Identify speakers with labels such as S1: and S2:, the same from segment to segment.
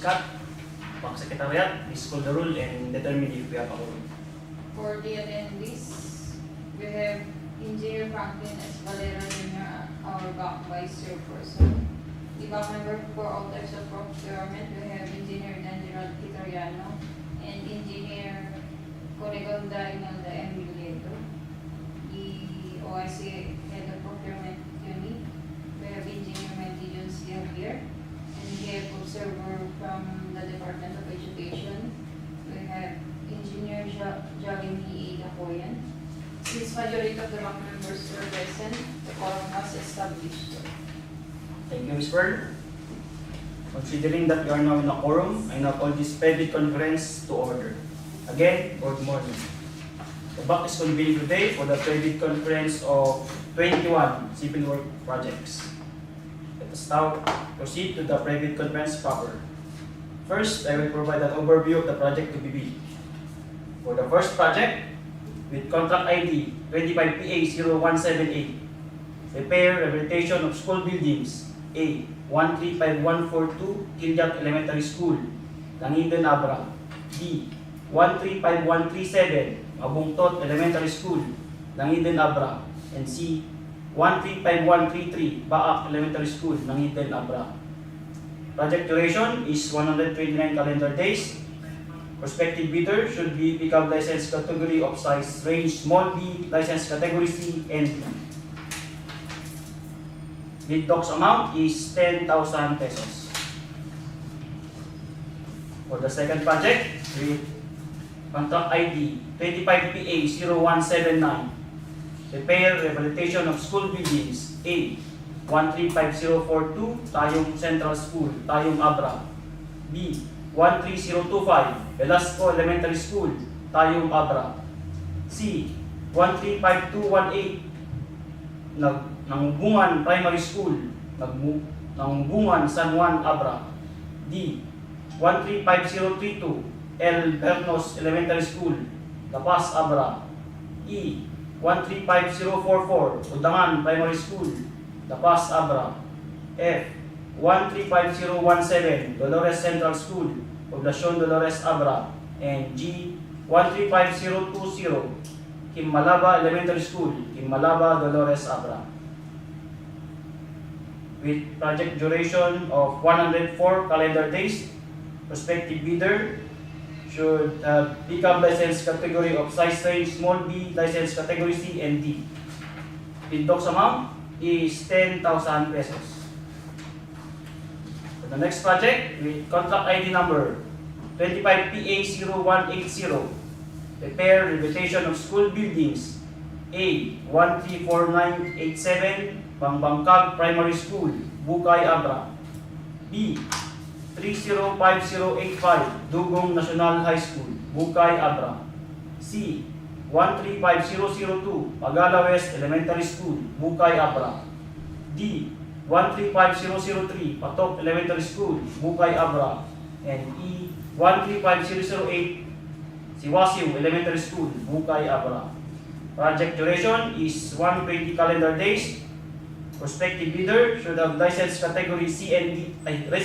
S1: Scott, Bank Secretariat, please call the roll and determine if we have a quorum.
S2: For the attendees, we have Engineer Franklin S. Valera Jr., our Baac Vice Chairperson. The Baac member for all types of procurement, we have Engineer Daniel Italiano and Engineer Conegonda Inalda Emilieto. The OIC Head of Procurement Unit, we have Engineer Mendion still here. And we have observer from the Department of Education. We have Engineer Jalini Dakoyan. Since majority of the Baac members are present, the quorum was established.
S1: Thank you, Ms. Pearl. Considering that we are now in a quorum, I now call this private conference to order. Again, good morning. The Baac is convened today for the private conference of 21 civil work projects. Let us now proceed to the private conference proper. First, I will provide an overview of the project to be built. For the first project, with contract ID 25PA0178, repair rehabilitation of school buildings A 135142 Quillat Elementary School, Langiden, Abra. B 135137 Mabungtot Elementary School, Langiden, Abra. And C 135133 Baac Elementary School, Langiden, Abra. Project duration is 129 calendar days. Prospective bidder should be pickup license category of size range small b, license category C and D. Bid docs amount is 10,000 pesos. For the second project, with contract ID 25PA0179, repair rehabilitation of school buildings A 135042 Tayum Central School, Tayum, Abra. B 13025 Velasco Elementary School, Tayum, Abra. C 135218 Nangobongan Primary School, Nangobongan, San Juan, Abra. D 135032 Bernos Elementary School, La Paz, Abra. E 135044 Udangan Primary School, La Paz, Abra. F 135017 Dolores Central School, Poblacion, Dolores, Abra. And G 135020 Kimmalaba Elementary School, Kimmalaba, Dolores, Abra. With project duration of 104 calendar days, prospective bidder should have pickup license category of size range small b, license category C and D. Bid docs amount is 10,000 pesos. For the next project, with contract ID number 25PA0180, repair rehabilitation of school buildings A 134987 Bangbangcag Primary School, Bucay, Abra. B 305085 Dugong National High School, Bucay, Abra. C 135002 Pagala West Elementary School, Bucay, Abra. D 135003 Patoc Elementary School, Bucay, Abra. And E 135008 Siwasiw Elementary School, Bucay, Abra. Project duration is 120 calendar days. Prospective bidder should have license category C and D,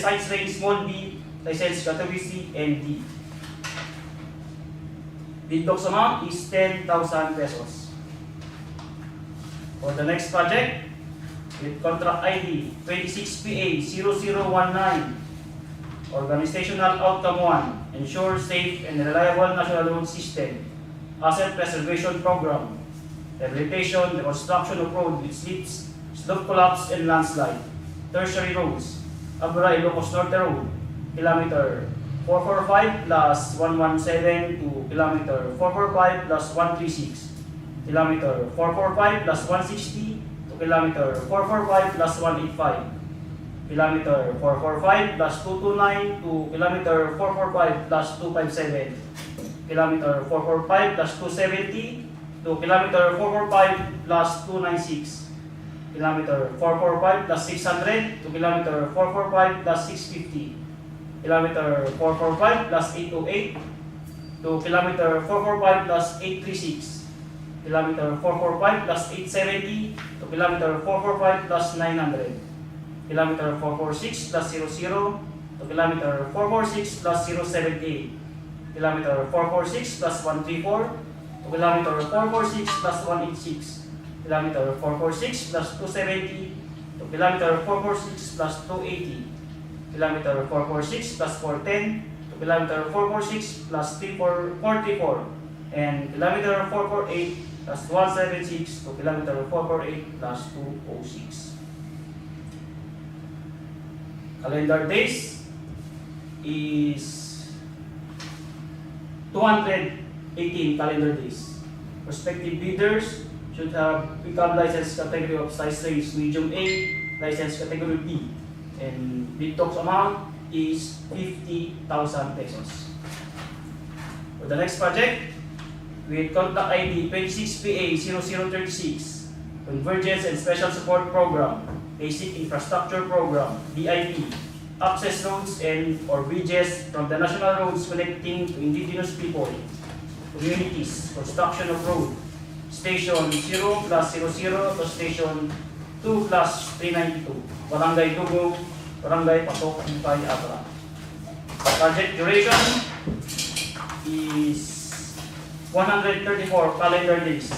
S1: size range small b, license category C and D. Bid docs amount is 10,000 pesos. For the next project, with contract ID 26PA0019, Organizational Outcome 1, ensure safe and reliable national road system, asset preservation program, rehabilitation, reconstruction of road with slips, slope collapse and landslide, tertiary roads, Abra Ilocos Norte Road, kilometer 445 plus 117 to kilometer 445 plus 136, kilometer 445 plus 160 to kilometer 445 plus 185, kilometer 445 plus 229 to kilometer 445 plus 257, kilometer 445 plus 270 to kilometer 445 plus 296, kilometer 445 plus 600 to kilometer 445 plus 650, kilometer 445 plus 808 to kilometer 445 plus 836, kilometer 445 plus 870 to kilometer 445 plus 900, kilometer 446 plus 00 to kilometer 446 plus 078, kilometer 446 plus 134, to kilometer 446 plus 186, kilometer 446 plus 270, to kilometer 446 plus 280, kilometer 446 plus 410, to kilometer 446 plus 434, and kilometer 448 plus 176 to kilometer 448 plus 206. Calendar days is 218 calendar days. Prospective bidders should have pickup license category of size range medium A, license category B, and bid talks amount is 50,000 pesos. For the next project, with contact ID 26PA0036, Convergence and Special Support Program, Basic Infrastructure Program, BIP, access roads and or bridges from the national roads connecting to indigenous people, communities, construction of road, Station 0 plus 00 to Station 2 plus 392, Barangay Dugong, Barangay Patoc, Bucay, Abra. Project duration is 134 calendar days.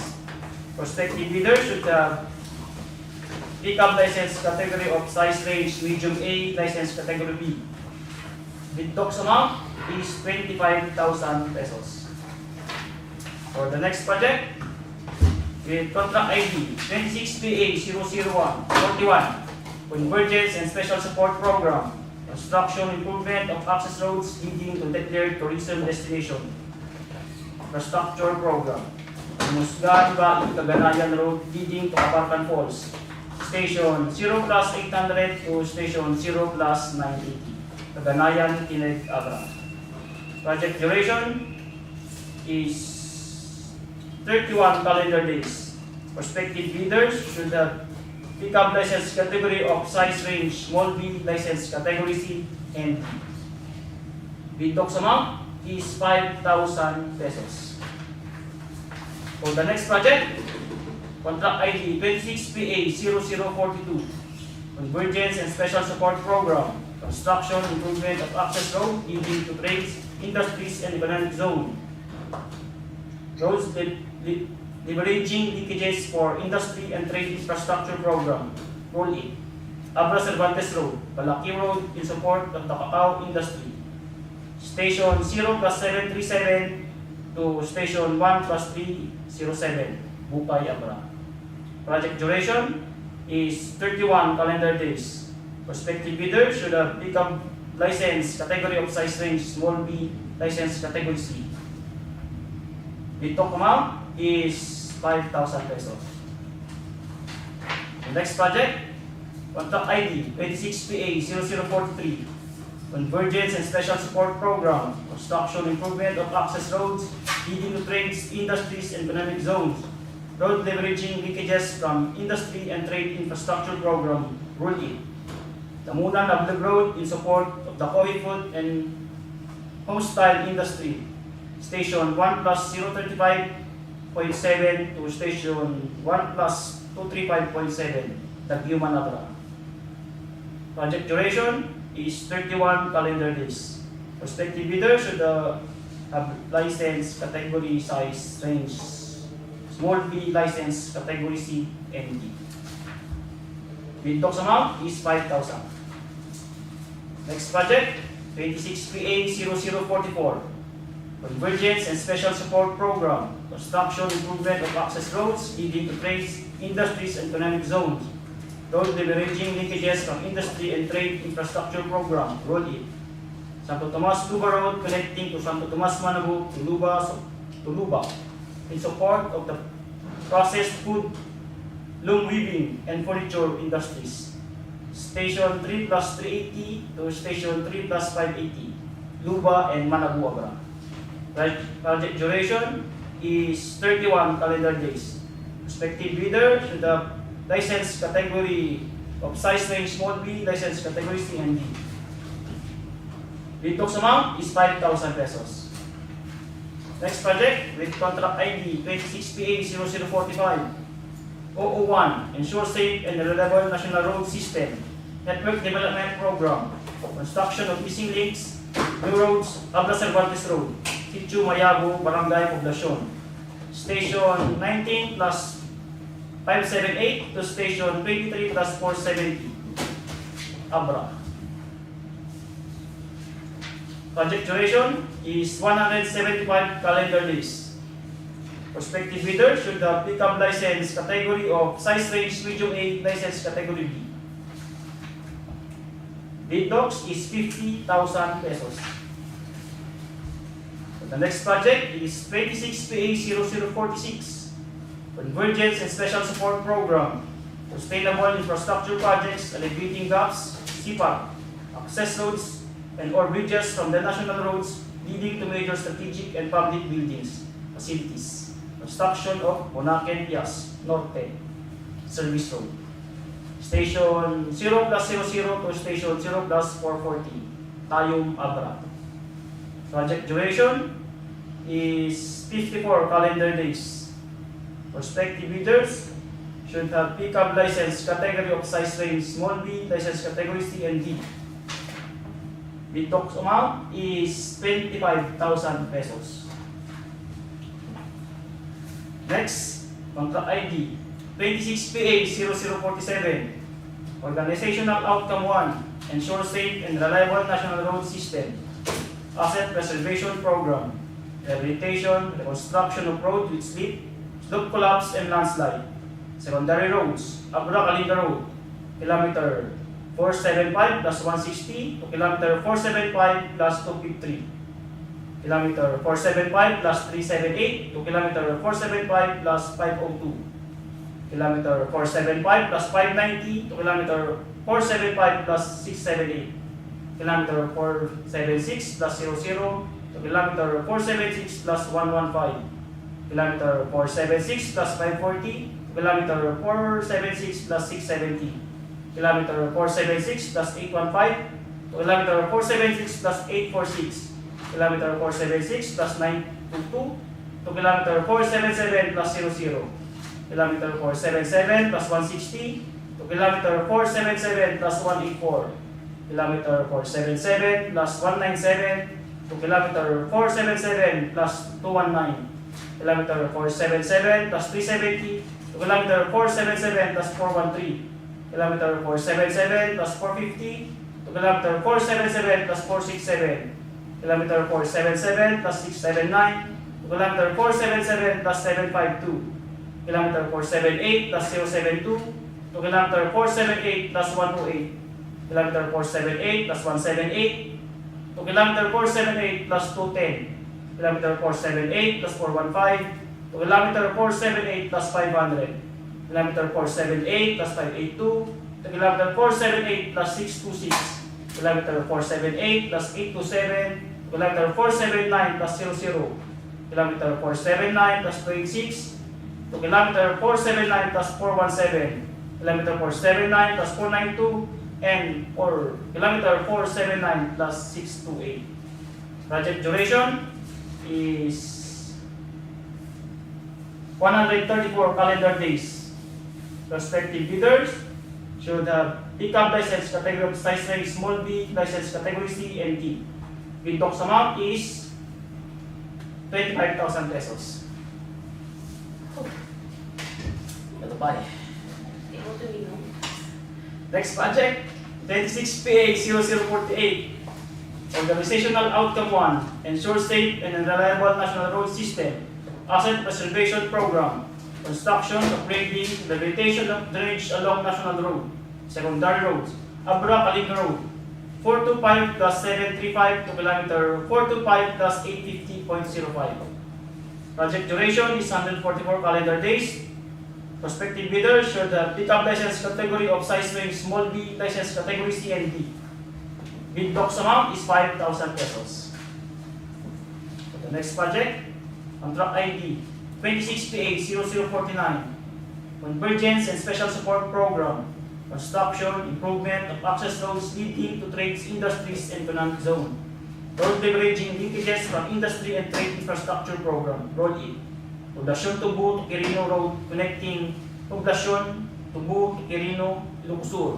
S1: Prospective bidders should have pickup license category of size range medium A, license category B. Bid talks amount is 25,000 pesos. For the next project, with contract ID 26PA00141, Convergence and Special Support Program, construction improvement of access roads leading to declared tourism destination. Infrastructure Program, Musgan, Baac, Caganayan Road leading to Abarcan Falls, Station 0 plus 800 to Station 0 plus 980, Caganayan, Kineg, Abra. Project duration is 31 calendar days. Prospective bidders should have pickup license category of size range small B, license category C and D. Bid talks amount is 5,000 pesos. For the next project, contract ID 26PA0042, Convergence and Special Support Program, construction improvement of access road leading to trades, industries and economic zone. Roads leveraging leakages for industry and trade infrastructure program, Rule 8. Abra Cervantes Road, Palaki Road in support of the cacao industry. Station 0 plus 737 to Station 1 plus 307, Bucay, Abra. Project duration is 31 calendar days. Prospective bidders should have pickup license category of size range small B, license category C. Bid talk amount is 5,000 pesos. The next project, contract ID 26PA0043, Convergence and Special Support Program, construction improvement of access roads leading to trades, industries, and economic zones. Road leveraging leakages from industry and trade infrastructure program, Rule 8. Tamunan Ablag Road in support of the coffee food and homestyle industry. Station 1 plus 035.7 to Station 1 plus 235.7, Tayum, Abra. Project duration is 31 calendar days. Prospective bidders should have license category size range small B, license category C and D. Bid talks amount is 5,000. Next project, 26PA0044, Convergence and Special Support Program, construction improvement of access roads leading to trades, industries, and economic zones. Road leveraging linkages from industry and trade infrastructure program, Rule 8. Santo Tomas Luba Road connecting to Santo Tomas Manabu to Luba in support of the processed food, loom weaving, and furniture industries. Station 3 plus 380 to Station 3 plus 580, Luba and Manabu, Abra. Project duration is 31 calendar days. Prospective bidder should have license category of size range small B, license category C and D. Bid talks amount is 5,000 pesos. Next project with contract ID 26PA0045, 001, ensure safe and reliable national road system, Network Development Program, construction of missing links, new roads, Abra Cervantes Road, Sitio Mayago, Barangay Poblacion. Station 19 plus 578 to Station 23 plus 470, Abra. Project duration is 175 calendar days. Prospective bidder should have pickup license category of size range medium A, license category B. Bid docs is 50,000 pesos. The next project is 26PA0046, Convergence and Special Support Program, Sustainable Infrastructure Projects, Alleviating Gaps, CPAC, Access Roads, and or bridges from the national roads leading to major strategic and public buildings, facilities, construction of Bonaken Pias, Norte, Service Road. Station 0 plus 00 to Station 0 plus 440, Tayum, Abra. Project duration is 54 calendar days. Prospective bidders should have pickup license category of size range small b, license category C and D. Bid docs amount is 25,000 pesos. Next, contract ID 26PA0047, Organizational Outcome 1, Ensure Safe and Reliable National Road System, Asset Preservation Program, Rehabilitation, Reconstruction of Road with Slip, Slope Collapse and Landslide, Secondary Roads, Abra Kalinga Road, kilometer 475 plus 160 to kilometer 475 plus 253, kilometer 475 plus 378 to kilometer 475 plus 502, kilometer 475 plus 590 to kilometer 475 plus 678, kilometer 476 plus 00 to kilometer 476 plus 115, kilometer 476 plus 540 to kilometer 476 plus 670, kilometer 476 plus 815 to kilometer 476 plus 846, kilometer 476 plus 922 to kilometer 477 plus 00, kilometer 477 plus 160 to kilometer 477 plus 184, kilometer 477 plus 197 to kilometer 477 plus 219, kilometer 477 plus 370 to kilometer 477 plus 413, kilometer 477 plus 450 to kilometer 477 plus 467, kilometer 477 plus 679 to kilometer 477 plus 752, kilometer 478 plus 072 to kilometer 478 plus 108, kilometer 478 plus 178 to kilometer 478 plus 210, kilometer 478 plus 415 to kilometer 478 plus 500, kilometer 478 plus 582 to kilometer 478 plus 626, kilometer 478 plus 827 to kilometer 479 plus 00, kilometer 479 plus 26 to kilometer 479 plus 417, kilometer 479 plus 492 and or kilometer 479 plus 628. Project duration is 134 calendar days. Prospective bidders should have pickup license category of size range small b, license category C and D. Bid docs amount is 25,000 pesos. Ito pa eh. Next project, 26PA0048, Organizational Outcome 1, Ensure Safe and Reliable National Road System, Asset Preservation Program, Construction, Upgrading, Rehabilitation of Drainage along National Road, Secondary Roads, Abra Kalinga Road, 425 plus 735 to kilometer 425 plus 850.05. Project duration is 144 calendar days. Prospective bidders should have pickup license category of size range small b, license category C and D. Bid docs amount is 5,000 pesos. For the next project, contract ID 26PA0049, Convergence and Special Support Program, Construction, Improvement of Access Roads leading to Trades, Industries, and Economic Zone. Road leveraging linkages from Industry and Trade Infrastructure Program, ROLI. Poblacion Tubu to Quirino Road connecting Poblacion, Tubu, Quirino, Ilocos Sur,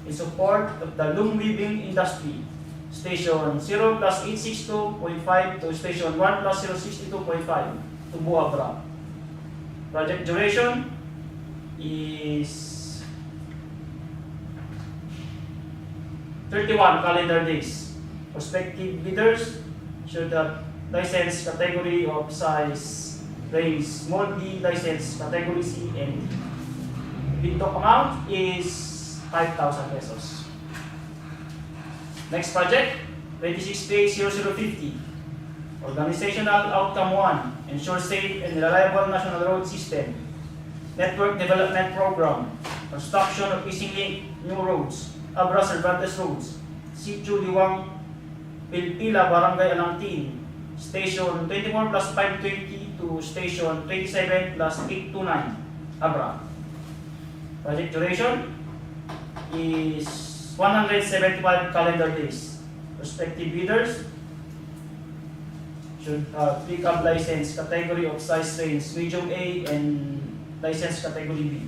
S1: in support of the loom weaving industry. Station 0 plus 862.5 to Station 1 plus 062.5 to Abra. Project duration is 31 calendar days. Prospective bidders should have license category of size range small D, license category C and D. Bid amount is 5,000 pesos. Next project, 26PA0050. Organizational Outcome 1. Ensure safe and reliable national road system. Network Development Program. Construction of Missing Link New Roads. Abra Cervantes Roads. Sitio Liwang Pilpila, Barangay Alangtin. Station 24 plus 520 to Station 27 plus 829. Abra. Project duration is 175 calendar days. Prospective bidders should pick up license category of size range medium A and license category B.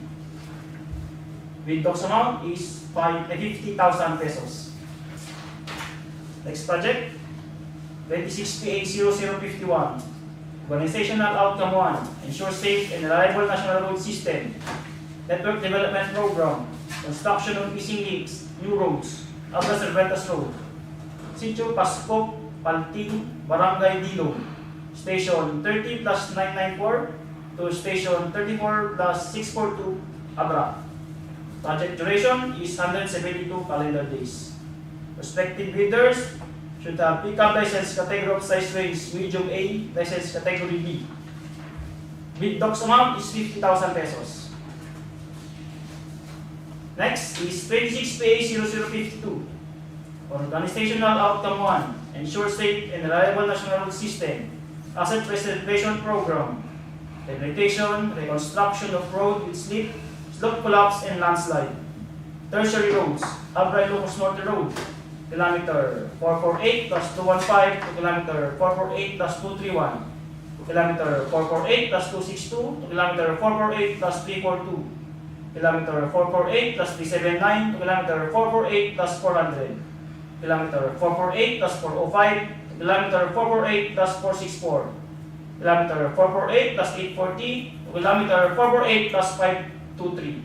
S1: Bid box amount is 50,000 pesos. Next project, 26PA0051. Organizational Outcome 1. Ensure safe and reliable national road system. Network Development Program. Construction of missing links, new roads. Abra Cervantes Road. Sitio Pasco, Palting, Barangay Dilong. Station 30 plus 994 to Station 34 plus 642, Abra. Project duration is 172 calendar days. Prospective bidders should have pickup license category of size range medium A, license category B. Bid box amount is 50,000 pesos. Next is 26PA0052. Organizational Outcome 1. Ensure safe and reliable national road system. Asset Preservation Program. Rehabilitation, reconstruction of road with slip, slope collapse, and landslide. Tertiary roads. Abra Ilocos Norte Road. Kilometer 448 plus 215 to kilometer 448 plus 231. To kilometer 448 plus 262 to kilometer 448 plus 342. Kilometer 448 plus 379 to kilometer 448 plus 400. Kilometer 448 plus 405 to kilometer 448 plus 464. Kilometer 448 plus 840 to kilometer 448 plus 523.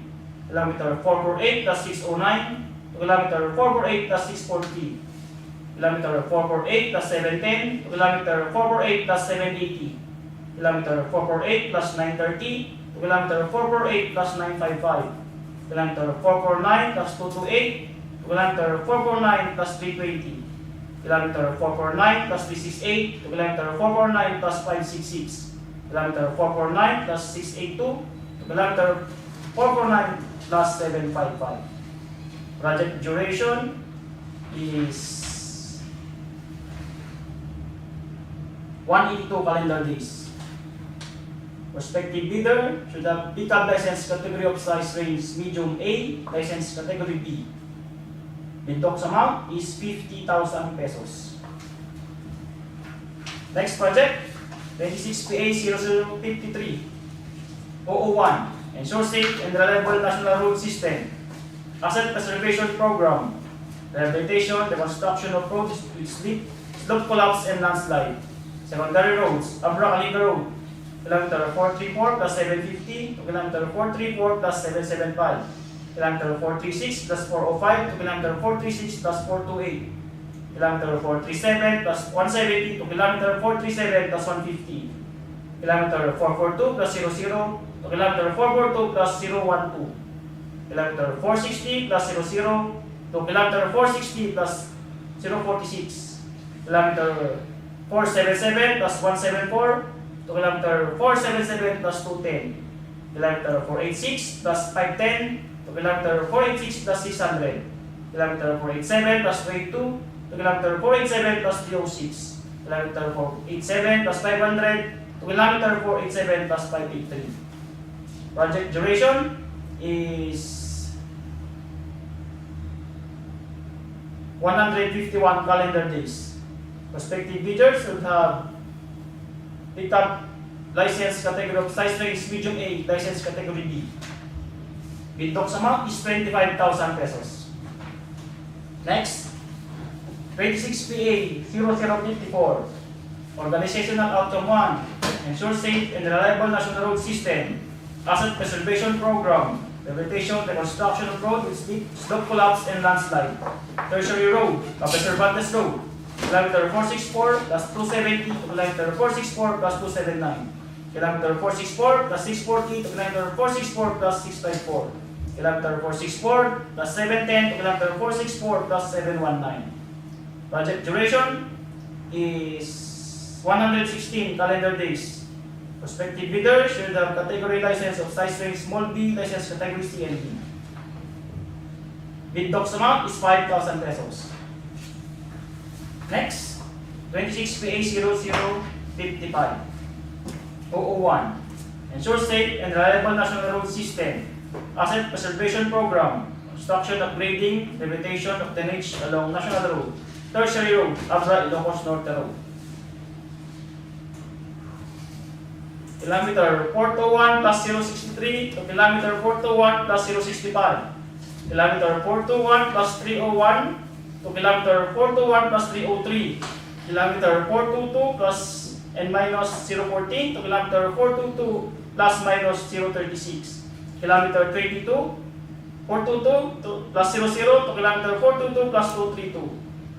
S1: Kilometer 448 plus 609 to kilometer 448 plus 640. Kilometer 448 plus 710 to kilometer 448 plus 780. Kilometer 448 plus 930 to kilometer 448 plus 955. Kilometer 449 plus 228 to kilometer 449 plus 320. Kilometer 449 plus 368 to kilometer 449 plus 566. Kilometer 449 plus 682 to kilometer 449 plus 755. Project duration is 182 calendar days. Prospective bidder should have pickup license category of size range medium A, license category B. Bid box amount is 50,000 pesos. Next project, 26PA0053. 001. Ensure safe and reliable national road system. Asset Preservation Program. Rehabilitation, the construction of roads with slip, slope collapse, and landslide. Secondary roads, Abra Caliga Road. Kilometer 434 plus 750 to kilometer 434 plus 775. Kilometer 436 plus 405 to kilometer 436 plus 428. Kilometer 437 plus 170 to kilometer 437 plus 150. Kilometer 442 plus 00 to kilometer 442 plus 012. Kilometer 460 plus 00 to kilometer 460 plus 046. Kilometer 477 plus 174 to kilometer 477 plus 210. Kilometer 486 plus 510 to kilometer 486 plus 600. Kilometer 487 plus 282 to kilometer 487 plus 306. Kilometer 487 plus 500 to kilometer 487 plus 583. Project duration is 151 calendar days. Prospective bidders should have picked up license category of size range medium A, license category B. Bid box amount is 25,000 pesos. Next, 26 PA 0054. Organizational Outcome 1. Ensure safe and reliable national road system. Asset preservation program. Rehabilitation, reconstruction of road with slope collapse and landslide. Tertiary road, Professor Bantes Road. Kilometer 464 plus 270 to kilometer 464 plus 279. Kilometer 464 plus 640 to kilometer 464 plus 654. Kilometer 464 plus 710 to kilometer 464 plus 719. Project duration is 116 calendar days. Prospective bidder should have category license of size range small b, license category C and D. Bid docs amount is 5,000 pesos. Next, 26 PA 0055. 001. Ensure safe and reliable national road system. Asset preservation program. Construction, upgrading, rehabilitation of drainage along national road. Tertiary road, Abra, Ilocos Norte Road. Kilometer 421 plus 063 to kilometer 421 plus 065. Kilometer 421 plus 301 to kilometer 421 plus 303. Kilometer 422 plus and minus 014 to kilometer 422 plus minus 036. Kilometer 22, 422 to plus 00 to kilometer 422 plus 232.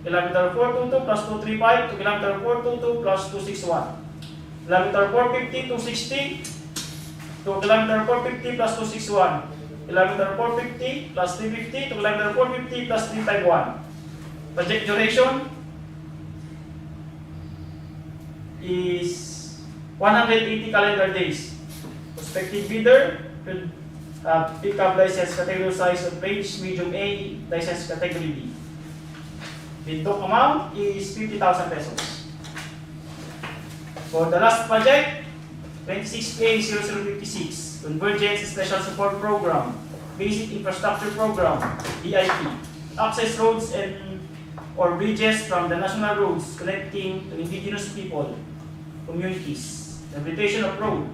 S1: Kilometer 422 plus 235 to kilometer 422 plus 261. Kilometer 450 to 60 to kilometer 450 plus 261. Kilometer 450 plus 350 to kilometer 450 plus 351. Project duration is 180 calendar days. Prospective bidder should pick up license category size of range medium A, license category B. Bid doc amount is 50,000 pesos. For the last project, 26 PA 0056, Convergence Special Support Program, Basic Infrastructure Program, BIP, access roads and or bridges from the national roads connecting to indigenous people, communities, rehabilitation of road,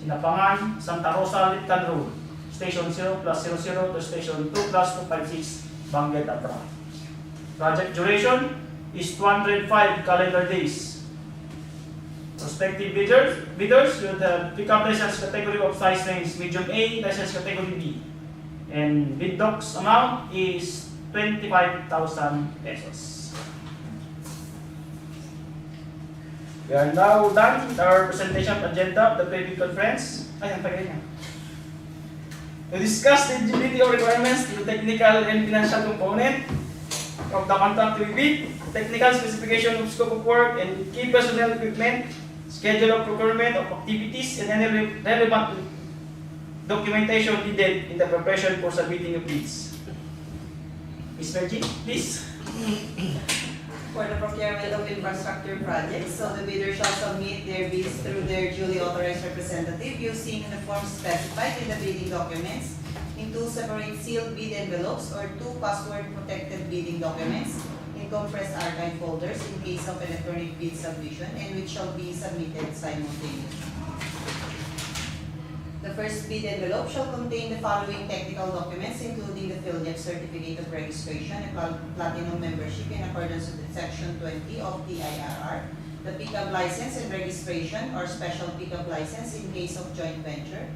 S1: Sinapangan, Santa Rosa, Litcan Road, Station 0 plus 00 to Station 2 plus 256, Bangged, Abra. Project duration is 205 calendar days. Prospective bidders should pick up license category of size range medium A, license category B. And bid docs amount is 25,000 pesos. We are now done with our presentation agenda of the pre-bid conference. To discuss the eligibility of requirements, the technical and financial component of the contract to be bid, technical specification of scope of work and key personnel equipment, schedule of procurement of activities, and any relevant documentation needed in the preparation for submitting of bids. Ms. Bergie, please.
S3: For the procurement of infrastructure projects, so the bidder shall submit their bids through their duly authorized representative using the forms specified in the bidding documents in 2 separate sealed bid envelopes or 2 password-protected bidding documents in compressed archive folders in case of electronic bid submission, and which shall be submitted simultaneously. The first bid envelope shall contain the following technical documents, including the PhilJEP Certificate of Registration and Platinum Membership in accordance with Section 20 of the IRR, the pickup license and registration or special pickup license in case of joint venture,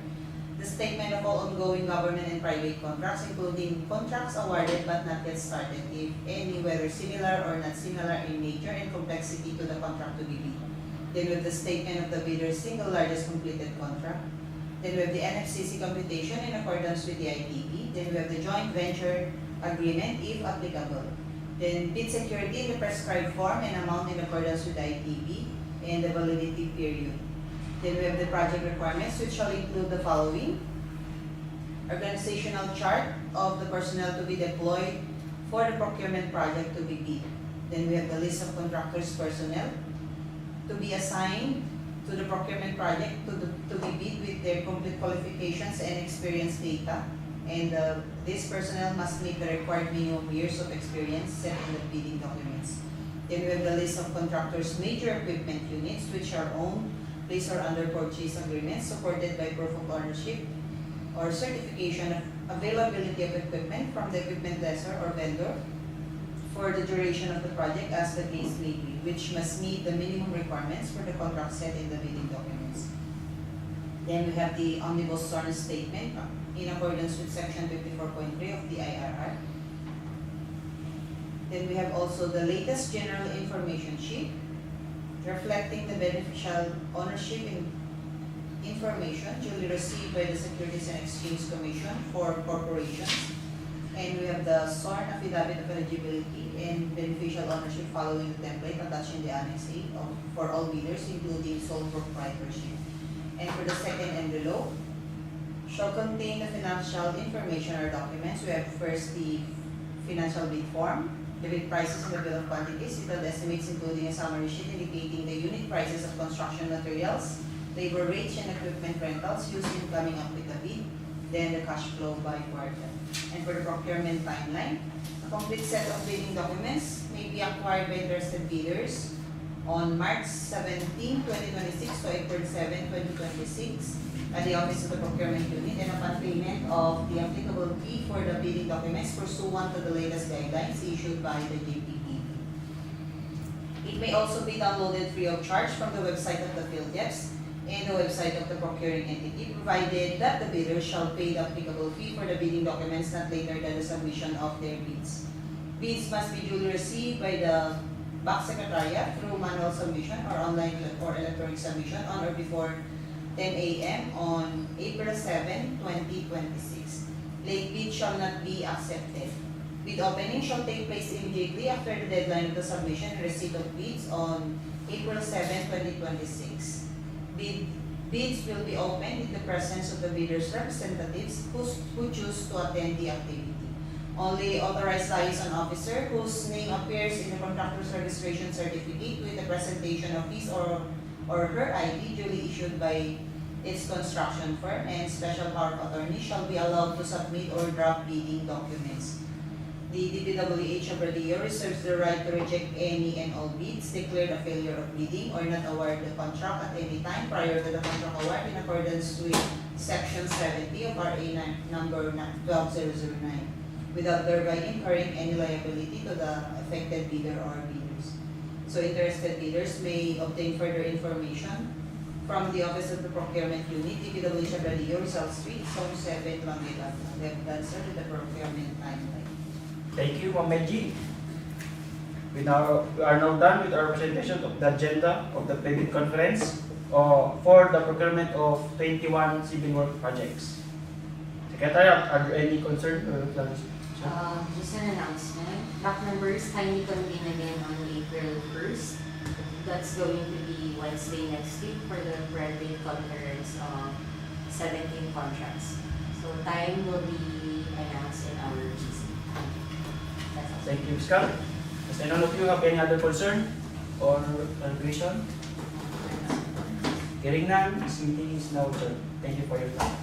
S3: the statement of all ongoing government and private contracts, including contracts awarded but not yet started, if any, whether similar or not similar in nature and complexity to the contract to be bid. Then with the statement of the bidder's single largest completed contract. Then we have the NFCC computation in accordance with the ITP. Then we have the joint venture agreement if applicable. Then bid security in the prescribed form and amount in accordance with the ITP and the validity period. Then we have the project requirements, which shall include the following: organizational chart of the personnel to be deployed for the procurement project to be bid. Then we have the list of contractors' personnel to be assigned to the procurement project to be bid with their complete qualifications and experience data. And this personnel must meet the required minimum years of experience set in the bidding documents. Then we have the list of contractors' major equipment units, which are owned, leased, or under purchase agreements supported by proof of ownership or certification of availability of equipment from the equipment lessor or vendor. for the duration of the project as the case may be, which must meet the minimum requirements for the contract set in the bidding documents. Then we have the omnibus sworn statement in accordance with section 54.3 of the IRR. Then we have also the latest general information sheet reflecting the beneficial ownership information duly received by the Securities and Exchange Commission for corporations. And we have the sworn affidavit of eligibility and beneficial ownership following the template attached in the Annex A for all bidders, including sole proprietorship. And for the second envelope, shall contain the financial information or documents. We have first the financial bid form, the bid prices and the bill of quantities, detailed estimates including a summary sheet indicating the unit prices of construction materials, labor rates, and equipment rentals used in coming up with the bid, then the cash flow by quarter. And for the procurement timeline, a complete set of bidding documents may be acquired by interested bidders on March 17, 2026 to April 7, 2026 at the Office of the Procurement Unit, and upon payment of the applicable fee for the bidding documents pursuant to the latest guidelines issued by the JPP. It may also be downloaded free of charge from the website of the PhilDeps and the website of the procuring entity, provided that the bidder shall pay the applicable fee for the bidding documents not later than the submission of their bids. Bids must be duly received by the Baac Secretariat through manual submission or online or electronic submission on or before 10 a.m. on April 7, 2026. Late bid shall not be accepted. Bid opening shall take place immediately after the deadline of the submission and receipt of bids on April 7, 2026. Bids will be opened in the presence of the bidder's representatives who choose to attend the activity. Only authorized liaison officer whose name appears in the contractor's registration certificate with the presentation of his or her ID duly issued by its construction firm and special power of attorney shall be allowed to submit or draft bidding documents. The DPWH Abra reserves the right to reject any and all bids declared a failure of bidding or not award the contract at any time prior to the contract award in accordance with Section 70 of RA number 12009, without thereby incurring any liability to the affected bidder or bidders. So interested bidders may obtain further information from the Office of the Procurement Unit, DPWH Abra Rizal Street, Zone 7, Langiden. We have done sir with the procurement timeline.
S1: Thank you, Ma'am Meji. We are now done with our presentation of the agenda of the pre-bid conference for the procurement of 21 civil work projects. Secretary, are there any concern or plans?
S4: Just an announcement. Back members kindly convene again on April 1st. That's going to be Wednesday next week for the pre-bid conference of 17 contracts. So time will be announced in our GC. That's all.
S1: Thank you, Ms. Carl. Does anyone of you have any other concern or clarification? Hearing none, this meeting is now adjourned. Thank you for your time.